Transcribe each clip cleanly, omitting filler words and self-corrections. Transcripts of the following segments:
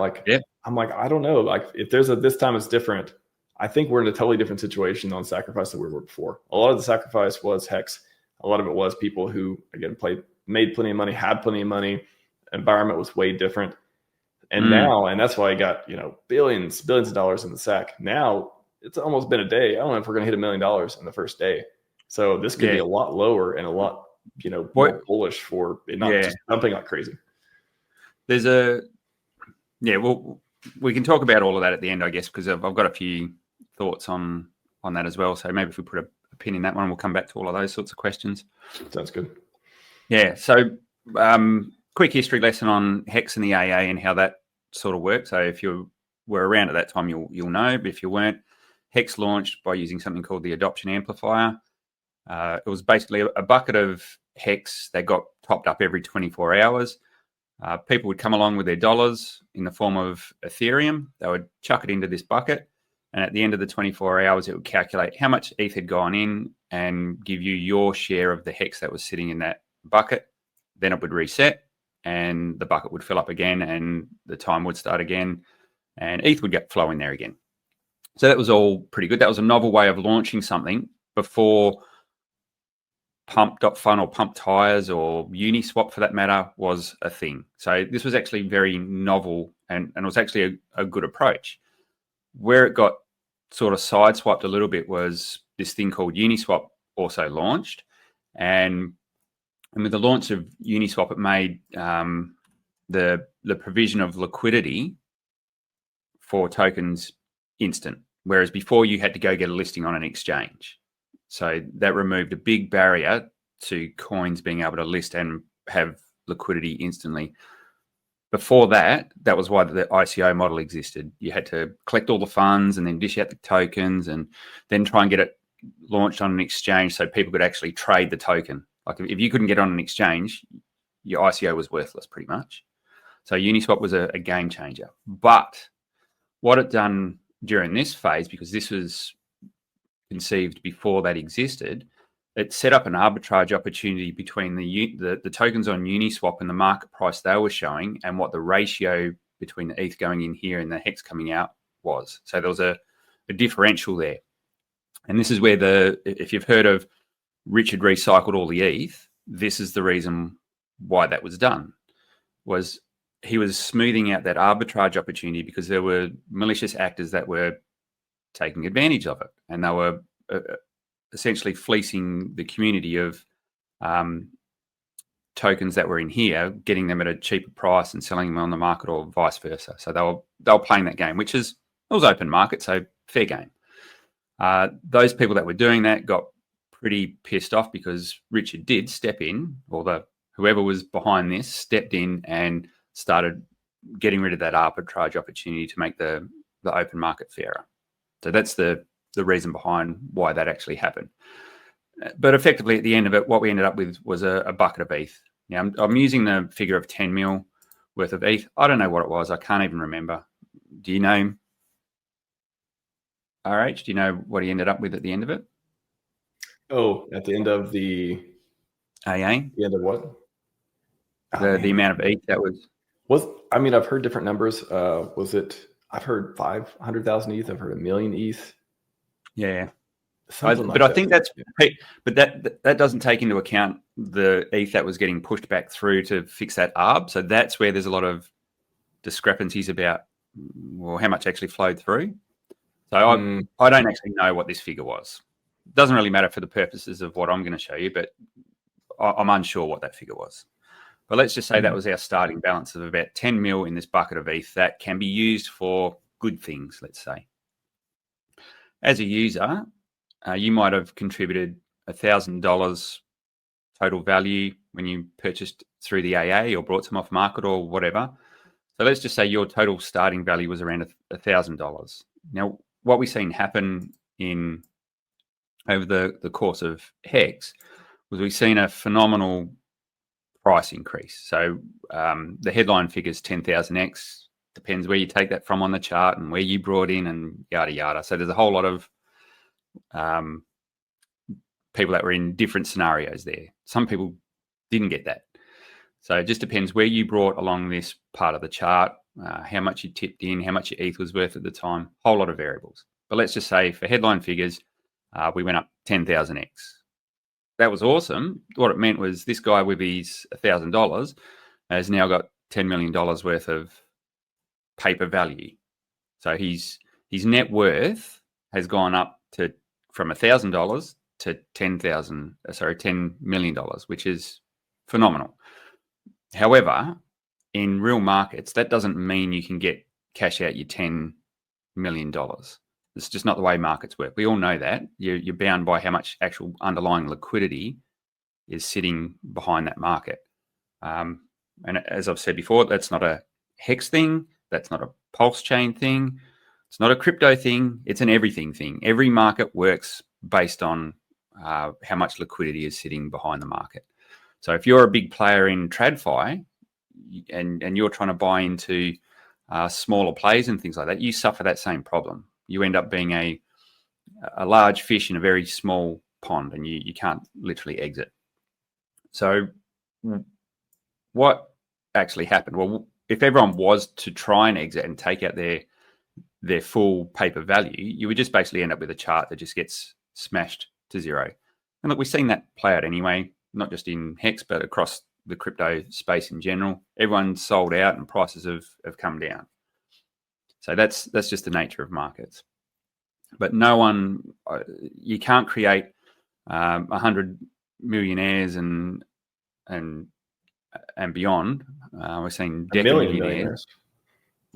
Like, yeah. I'm like, I don't know. Like, if there's this time it's different. I think we're in a totally different situation on sacrifice than we were before. A lot of the sacrifice was hex. A lot of it was people who, again, made plenty of money, had plenty of money. Environment was way different. And now, and that's why I got, billions of dollars in the sack. Now it's almost been a day. I don't know if we're going to hit $1 million in the first day. So this could be a lot lower and a lot, more bullish for it not just dumping like crazy. There's well, we can talk about all of that at the end, I guess, because I've got a few thoughts on that as well. So maybe if we put a pin in that one, we'll come back to all of those sorts of questions. Sounds good. Yeah. So quick history lesson on Hex and the AA and how that sort of works. So if you were around at that time, you'll know. But if you weren't, Hex launched by using something called the adoption amplifier. It was basically a bucket of Hex that got topped up every 24 hours. People would come along with their dollars in the form of Ethereum. They would chuck it into this bucket. And at the end of the 24 hours, it would calculate how much ETH had gone in and give you your share of the Hex that was sitting in that bucket. Then it would reset and the bucket would fill up again and the time would start again and ETH would get flow in there again. So that was all pretty good. That was a novel way of launching something before Pump.fun or Pump Tires or Uniswap, for that matter, was a thing. So this was actually very novel and it was actually a good approach. Where it got sort of sideswiped a little bit was this thing called Uniswap also launched. And with the launch of Uniswap, it made the provision of liquidity for tokens instant, whereas before you had to go get a listing on an exchange. So that removed a big barrier to coins being able to list and have liquidity instantly. Before that, that was why the ICO model existed. You had to collect all the funds and then dish out the tokens and then try and get it launched on an exchange so people could actually trade the token. Like if you couldn't get on an exchange, your ICO was worthless pretty much. So Uniswap was a game changer. But what it done during this phase, because this was conceived before that existed, it set up an arbitrage opportunity between the tokens on Uniswap and the market price they were showing and what the ratio between the ETH going in here and the Hex coming out was. So there was a differential there. And this is where if you've heard of Richard recycled all the ETH, this is the reason why that was done, was he was smoothing out that arbitrage opportunity because there were malicious actors that were taking advantage of it. And they were essentially fleecing the community of tokens that were in here, getting them at a cheaper price and selling them on the market or vice versa. So they were playing that game, it was open market, so fair game. Those people that were doing that got pretty pissed off because Richard did step in, or whoever was behind this stepped in and started getting rid of that arbitrage opportunity to make the open market fairer. So that's the reason behind why that actually happened. But effectively at the end of it, what we ended up with was a bucket of ETH. Now I'm using the figure of 10 mil worth of ETH. I don't know what it was. I can't even remember. Do you know, RH? Do you know what he ended up with at the end of it? Oh, at the end of the AA? The end of what? The amount of ETH that was. I mean, I've heard different numbers. I've heard 500,000 ETH. I've heard 1 million ETH. Yeah. But I think that doesn't take into account the ETH that was getting pushed back through to fix that ARB. So that's where there's a lot of discrepancies about, well, how much actually flowed through. So I don't actually know what this figure was. It doesn't really matter for the purposes of what I'm going to show you, but I'm unsure what that figure was. But let's just say that was our starting balance of about 10 mil in this bucket of ETH that can be used for good things, let's say. As a user, you might have contributed $1,000 total value when you purchased through the AA or brought some off market or whatever. So let's just say your total starting value was around $1,000. Now, what we've seen happen over the course of Hex was we've seen a phenomenal price increase. So the headline figure is 10,000x. Depends where you take that from on the chart and where you brought in and yada, yada. So there's a whole lot of people that were in different scenarios there. Some people didn't get that. So it just depends where you brought along this part of the chart how much you tipped in, how much your ETH was worth at the time, whole lot of variables. But let's just say for headline figures, we went up 10,000x. That was awesome. What it meant was this guy with his $1,000 has now got $10 million worth of paper value. So his net worth has gone up from $1,000 to $10 million, which is phenomenal. However, in real markets, that doesn't mean you can cash out your $10 million. It's just not the way markets work. We all know that. You're bound by how much actual underlying liquidity is sitting behind that market. And as I've said before, that's not a Hex thing. That's not a PulseChain thing. It's not a crypto thing. It's an everything thing. Every market works based on how much liquidity is sitting behind the market. So if you're a big player in TradFi and you're trying to buy into smaller plays and things like that, you suffer that same problem. You end up being a large fish in a very small pond, and you can't literally exit. So what actually happened? Well, if everyone was to try and exit and take out their full paper value, you would just basically end up with a chart that just gets smashed to zero. And look, we've seen that play out anyway, not just in Hex, but across the crypto space in general. Everyone's sold out and prices have come down. So that's just the nature of markets. But no one, you can't create 100 millionaires and beyond. We're seeing decamillionaires.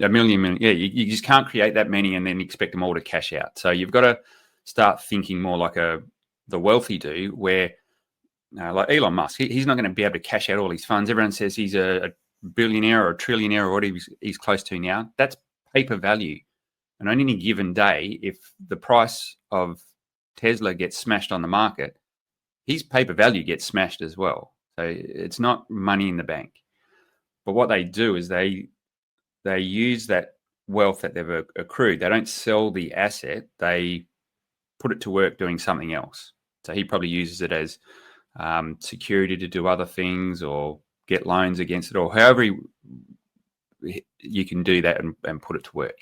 A million. Yeah, you just can't create that many and then expect them all to cash out. So you've got to start thinking more like the wealthy do, where like Elon Musk, he's not going to be able to cash out all his funds. Everyone says he's a billionaire or a trillionaire or what he's close to now. That's paper value. And on any given day, if the price of Tesla gets smashed on the market, his paper value gets smashed as well. So it's not money in the bank. But what they do is they use that wealth that they've accrued. They don't sell the asset. They put it to work doing something else. So he probably uses it as security to do other things or get loans against it, or however you can do that and put it to work.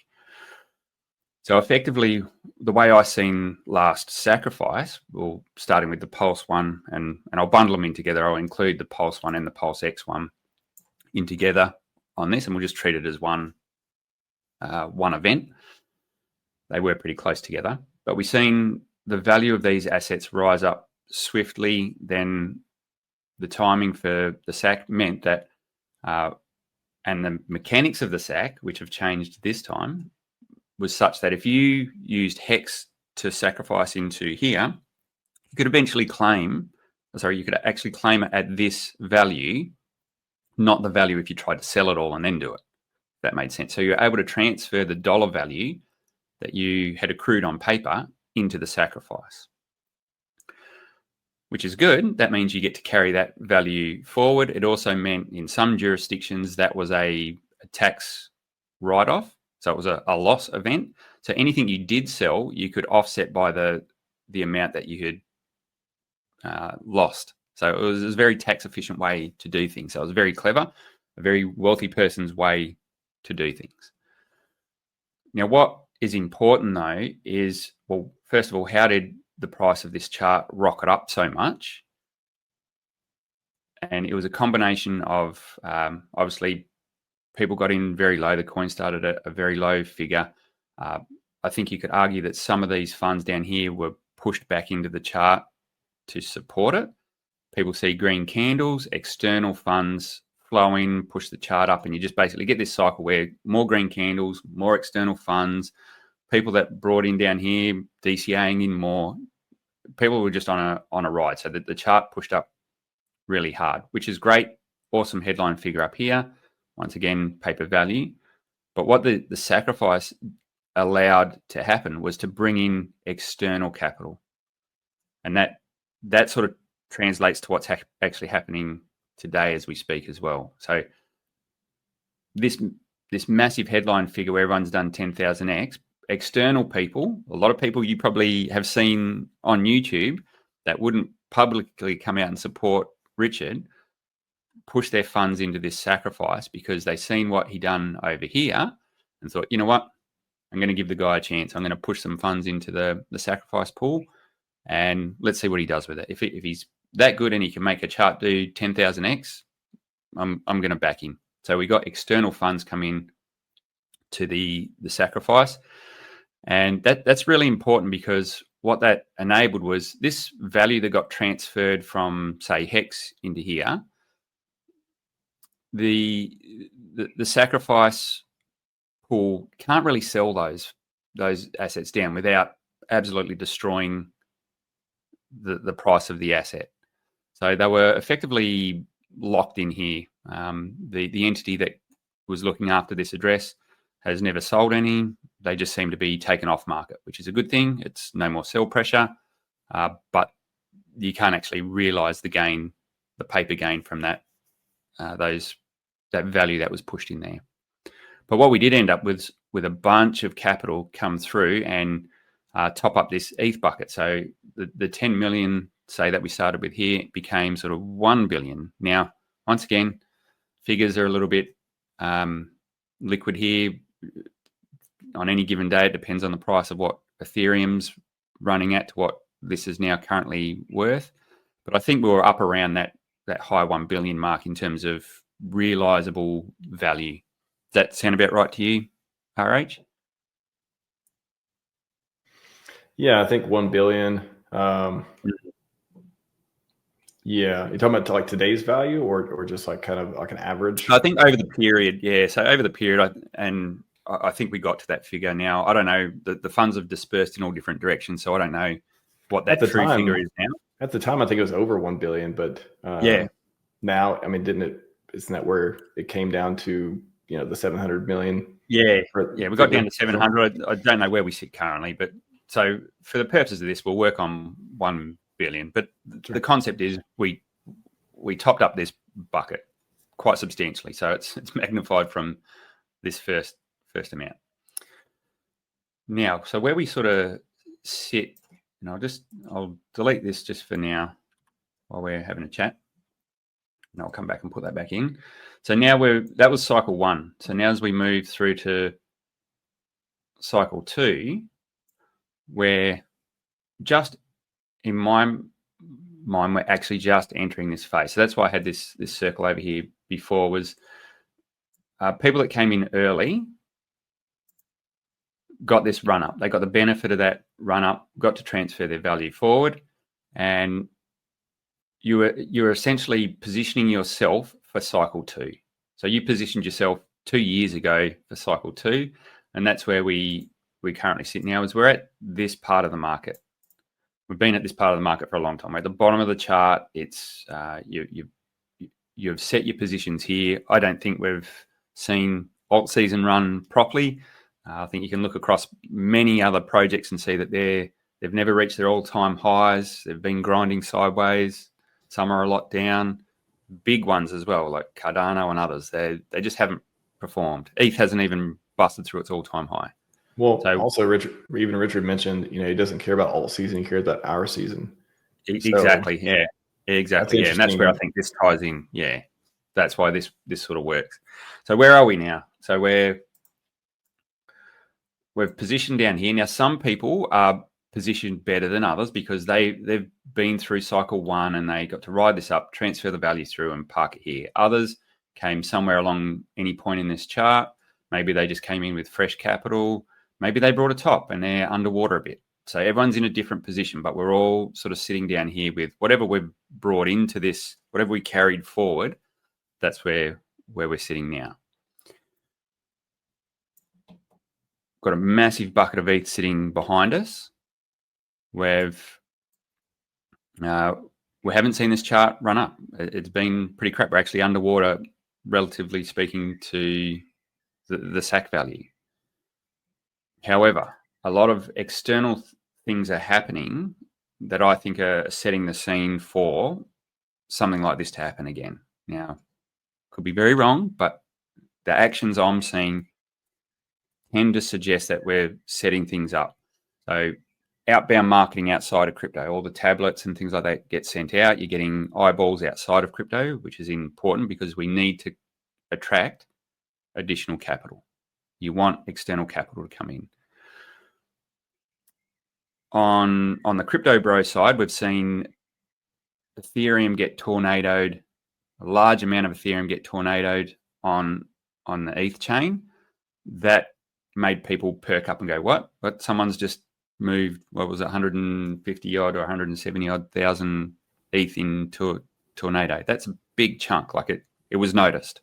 So effectively, the way I seen last sacrifice, well, starting with the Pulse one, and I'll bundle them in together. I'll include the Pulse one and the PulseX one in together on this, and we'll just treat it as one event. They were pretty close together, but we've seen the value of these assets rise up swiftly. Then the timing for the SAC meant that, and the mechanics of the SAC, which have changed this time, was such that if you used Hex to sacrifice into here, you could actually claim it at this value, not the value if you tried to sell it all and then do it. That made sense. So you're able to transfer the dollar value that you had accrued on paper into the sacrifice, which is good. That means you get to carry that value forward. It also meant in some jurisdictions that was a tax write-off. So it was a loss event. So anything you did sell, you could offset by the amount that you had lost. So it was a very tax efficient way to do things. So it was very clever, a very wealthy person's way to do things. Now, what is important though is, well, first of all, how did the price of this chart rocket up so much? And it was a combination of obviously people got in very low. The coin started at a very low figure. I think you could argue that some of these funds down here were pushed back into the chart to support it. People see green candles, external funds flow in, push the chart up, and you just basically get this cycle where more green candles, more external funds, people that brought in down here, DCAing in more. People were just on a ride. So the chart pushed up really hard, which is great. Awesome headline figure up here. Once again, paper value. But what the sacrifice allowed to happen was to bring in external capital. And that sort of translates to what's actually happening today as we speak as well. So this massive headline figure where everyone's done 10,000x, external people, a lot of people you probably have seen on YouTube that wouldn't publicly come out and support Richard, push their funds into this sacrifice because they seen what he done over here and thought, you know what, I'm going to give the guy a chance. I'm going to push some funds into the sacrifice pool, and let's see what he does with it. If he's that good and he can make a chart do 10,000x, I'm going to back him. So we got external funds come in to the sacrifice, and that's really important because what that enabled was this value that got transferred from, say, Hex into here. The sacrifice pool can't really sell those assets down without absolutely destroying the price of the asset. So they were effectively locked in here. The entity that was looking after this address has never sold any. They just seem to be taken off market, which is a good thing. It's no more sell pressure, but you can't actually realize the gain, the paper gain from that value that was pushed in there. But what we did end up with a bunch of capital come through and top up this ETH bucket. So the 10 million, say, that we started with here became sort of 1 billion. Now, once again, figures are a little bit liquid here. On any given day, it depends on the price of what Ethereum's running at to what this is now currently worth. But I think we were up around that high 1 billion mark in terms of realizable value. Does that sound about right to you, RH? Yeah, I think 1 billion. Yeah, you're talking about like today's value or just like kind of like an average? I think over the period, yeah. So over the period, I think we got to that figure. Now, I don't know, the funds have dispersed in all different directions, so I don't know what that true figure is now. At the time, I think it was over 1 billion, but yeah. Now, I mean, isn't that where it came down to, the 700 million? Yeah, we got down to 700. I don't know where we sit currently, but so for the purposes of this, we'll work on 1 billion. But the concept is we topped up this bucket quite substantially, so it's magnified from this first amount. Now, so where we sort of sit, and I'll delete this just for now while we're having a chat, and I'll come back and put that back in. So now that was cycle 1. So now as we move through to cycle 2, we're just, in my mind, we're actually just entering this phase. So that's why I had this circle over here before, was people that came in early got this run up. They got the benefit of that run up, got to transfer their value forward, and you're essentially positioning yourself for cycle 2. So you positioned yourself 2 years ago for cycle 2, and that's where we currently sit now. Is we're at this part of the market. We've been at this part of the market for a long time. We're at the bottom of the chart. It's you've set your positions here. I don't think we've seen alt season run properly. I think you can look across many other projects and see that they've never reached their all-time highs. They've been grinding sideways. Some are a lot down. Big ones as well, like Cardano and others. They just haven't performed. ETH hasn't even busted through its all-time high. Well, so, also Richard mentioned, he doesn't care about alt season. He cares about our season. Exactly. So, yeah. Exactly. Yeah. And that's where I think this ties in. Yeah. That's why this sort of works. So where are we now? So we've positioned down here. Now, some people are positioned better than others because they've been through cycle 1 and they got to ride this up, transfer the value through and park it here. Others came somewhere along any point in this chart. Maybe they just came in with fresh capital. Maybe they brought a top and they're underwater a bit. So everyone's in a different position, but we're all sort of sitting down here with whatever we've brought into this, whatever we carried forward. That's where we're sitting now. Got a massive bucket of ETH sitting behind us. We haven't seen this chart run up. It's been pretty crap. We're actually underwater, relatively speaking, to the SAC value. However, a lot of external things are happening that I think are setting the scene for something like this to happen again. Now, could be very wrong, but the actions I'm seeing tend to suggest that we're setting things up. So outbound marketing outside of crypto. All the tablets and things like that get sent out. You're getting eyeballs outside of crypto, which is important because we need to attract additional capital. You want external capital to come in. On the crypto bro side, we've seen Ethereum get tornadoed, a large amount of Ethereum get tornadoed on the ETH chain. That made people perk up and go, what? Someone's just moved, what was it, 150 odd or 170 odd thousand ETH into a tornado. That's a big chunk. Like it was noticed.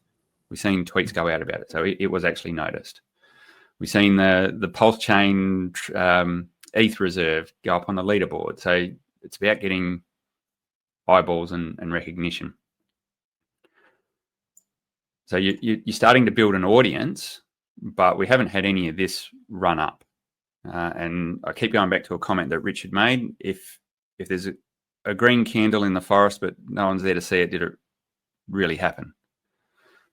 We've seen tweets go out about it. So it was actually noticed. We've seen the PulseChain ETH reserve go up on the leaderboard. So it's about getting eyeballs and recognition. So you're starting to build an audience, but we haven't had any of this run up. And I keep going back to a comment that Richard made. If there's a green candle in the forest, but no one's there to see it, did it really happen?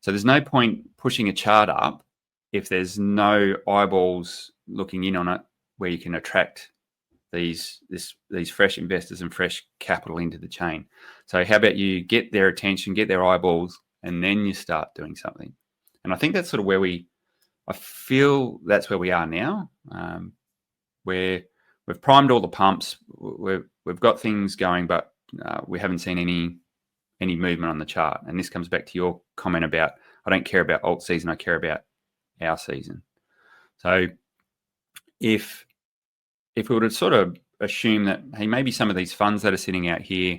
So there's no point pushing a chart up if there's no eyeballs looking in on it where you can attract these fresh investors and fresh capital into the chain. So how about you get their attention, get their eyeballs, and then you start doing something? And I think that's sort of where I feel that's where we are now, where we've primed all the pumps, we've got things going, but we haven't seen any movement on the chart. And this comes back to your comment about, I don't care about alt season, I care about our season. So if we were to sort of assume that, hey, maybe some of these funds that are sitting out here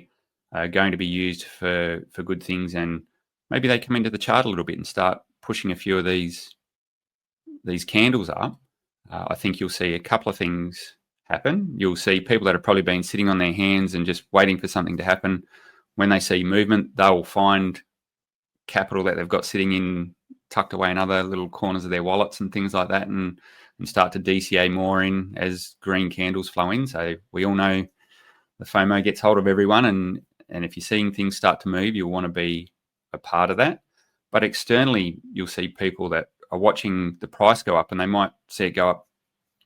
are going to be used for good things, and maybe they come into the chart a little bit and start pushing a few of these candles up, I think you'll see a couple of things happen. You'll see people that have probably been sitting on their hands and just waiting for something to happen. When they see movement, they'll find capital that they've got sitting in, tucked away in other little corners of their wallets and things like that, and start to DCA more in as green candles flow in. So we all know the FOMO gets hold of everyone, and if you're seeing things start to move, you'll want to be a part of that. But externally, you'll see people that are watching the price go up, and they might see it go up,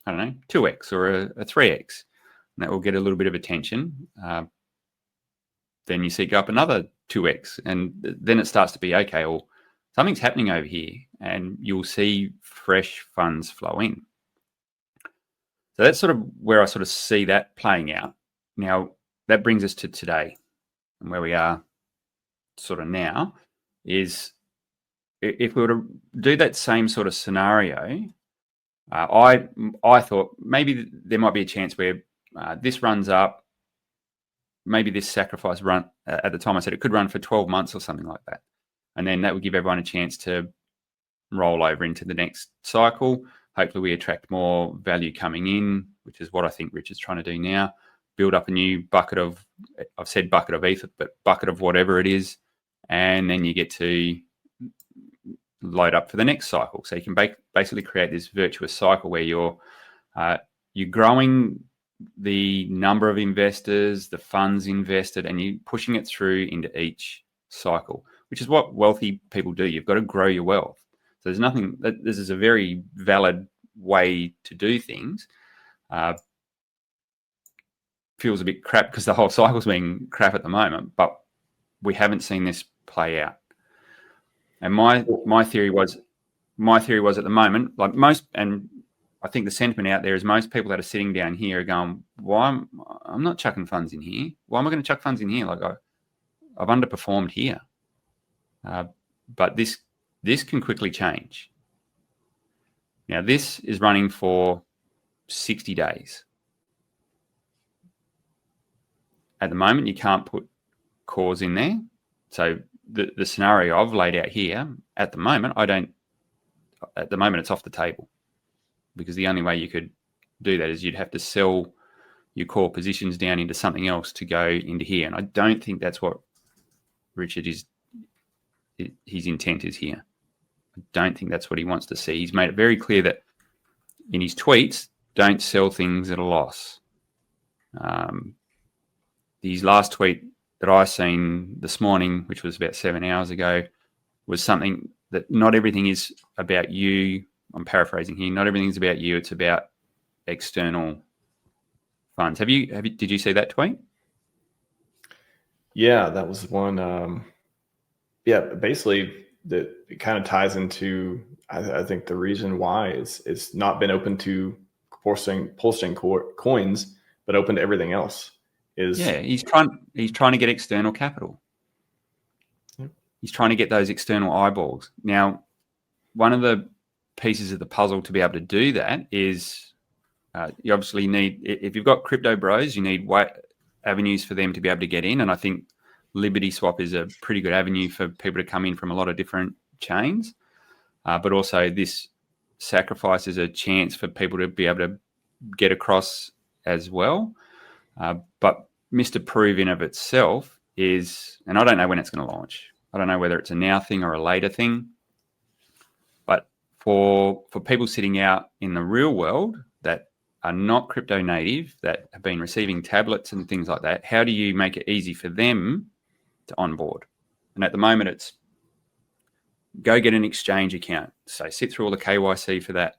I don't know, 2x or a 3x, and that will get a little bit of attention. Then you see it go up another 2x, and then it starts to be, okay, well, something's happening over here, and you'll see fresh funds flow in. So that's sort of where I sort of see that playing out. Now, that brings us to today, and where we are sort of now is, if we were to do that same sort of scenario, I thought maybe there might be a chance where this runs up, maybe this sacrifice run, at the time I said it could run for 12 months or something like that. And then that would give everyone a chance to roll over into the next cycle. Hopefully we attract more value coming in, which is what I think Richard's trying to do now. Build up a new bucket of, I've said bucket of ETH, but bucket of whatever it is. And then you get to load up for the next cycle. So you can basically create this virtuous cycle where you're growing the number of investors, the funds invested, and you're pushing it through into each cycle, which is what wealthy people do. You've got to grow your wealth. So there's nothing, this is a very valid way to do things. Feels a bit crap because the whole cycle's being crap at the moment, but we haven't seen this play out. And my theory was at the moment, like most, and I think the sentiment out there is most people that are sitting down here are going, I'm not chucking funds in here. Why am I going to chuck funds in here? Like I've underperformed here. But this can quickly change. Now this is running for 60 days. At the moment, you can't put cause in there. So the scenario I've laid out here, at the moment, it's off the table, because the only way you could do that is you'd have to sell your core positions down into something else to go into here. And I don't think that's what Richard his intent is here. I don't think that's what he wants to see. He's made it very clear that in his tweets, don't sell things at a loss. His last tweet that I seen this morning, which was about 7 hours ago, was something that not everything is about you. I'm paraphrasing here. Not everything is about you. It's about external funds. Did you see that tweet? Yeah, that was one. Yeah, basically that it kind of ties into, I think the reason why it's not been open to PulseChain coins, but open to everything else. He's trying to get external capital. Yep. He's trying to get those external eyeballs. Now, one of the pieces of the puzzle to be able to do that is you obviously need, if you've got crypto bros, you need avenues for them to be able to get in. And I think Liberty Swap is a pretty good avenue for people to come in from a lot of different chains. But also this sacrifice is a chance for people to be able to get across as well. But Mr. Prove in of itself is, and I don't know when it's going to launch. I don't know whether it's a now thing or a later thing. But for people sitting out in the real world that are not crypto native, that have been receiving tablets and things like that, how do you make it easy for them to onboard? And at the moment, it's go get an exchange account. So sit through all the KYC for that.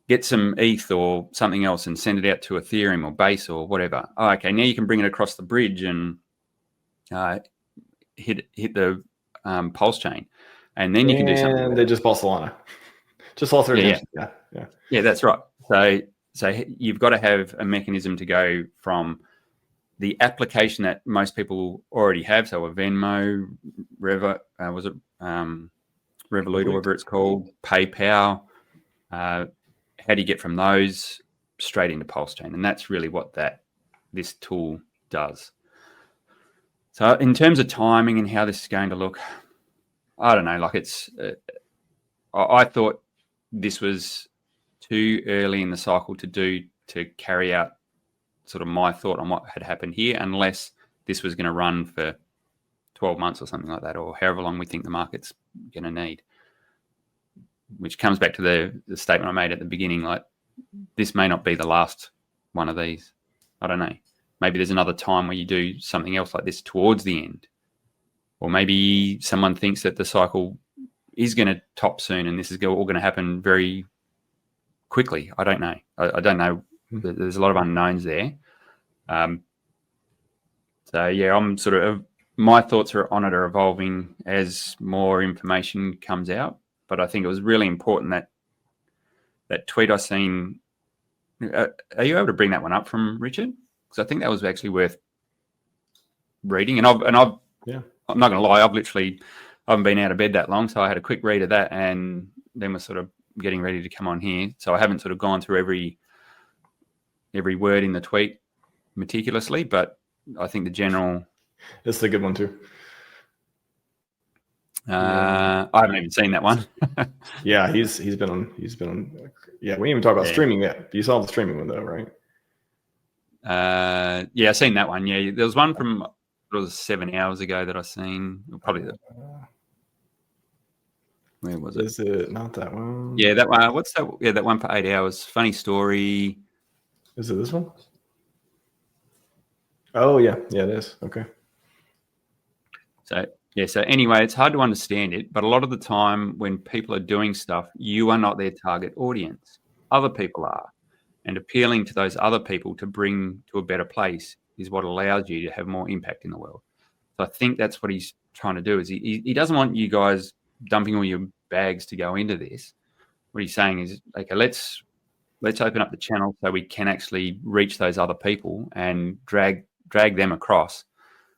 Get some ETH or something else and send it out to Ethereum or Base or whatever. Oh, okay, now you can bring it across the bridge and hit the PulseChain. And then you can do something. And they just bought Solana. Just lost their attention. Yeah, that's right. So you've got to have a mechanism to go from the application that most people already have. So a Venmo, Revolut, or whatever it's called, PayPal. How do you get from those straight into PulseChain? And that's really what this tool does. So in terms of timing and how this is going to look, I don't know. Like I thought this was too early in the cycle to carry out sort of my thought on what had happened here, unless this was going to run for 12 months or something like that, or however long we think the market's going to need. Which comes back to the statement I made at the beginning, like this may not be the last one of these. I don't know. Maybe there's another time where you do something else like this towards the end. Or maybe someone thinks that the cycle is going to top soon and this is all going to happen very quickly. I don't know. I don't know. There's a lot of unknowns there. So yeah, I'm sort of, my thoughts on it are evolving as more information comes out. But I think it was really important that tweet I seen. Are you able to bring that one up from Richard? Because I think that was actually worth reading. And I'm not going to lie, I haven't been out of bed that long, so I had a quick read of that, and then was sort of getting ready to come on here. So I haven't sort of gone through every word in the tweet meticulously, but I think the general. It's a good one too. I haven't even seen that one. Yeah, he's been on. Yeah, we didn't even talk about streaming yet. You saw the streaming one though, right? Yeah, I seen that one. Yeah, there was one from it was 7 hours ago that I seen. Probably where was it? Is it not that one? Yeah, that one. What's that? Yeah, that one for 8 hours. Funny story. Is it this one? Oh yeah, it is. Okay. So anyway, it's hard to understand it, but a lot of the time when people are doing stuff, you are not their target audience. Other people are. And appealing to those other people to bring to a better place is what allows you to have more impact in the world. So I think that's what he's trying to do, is he doesn't want you guys dumping all your bags to go into this. What he's saying is, okay, let's open up the channel so we can actually reach those other people and drag them across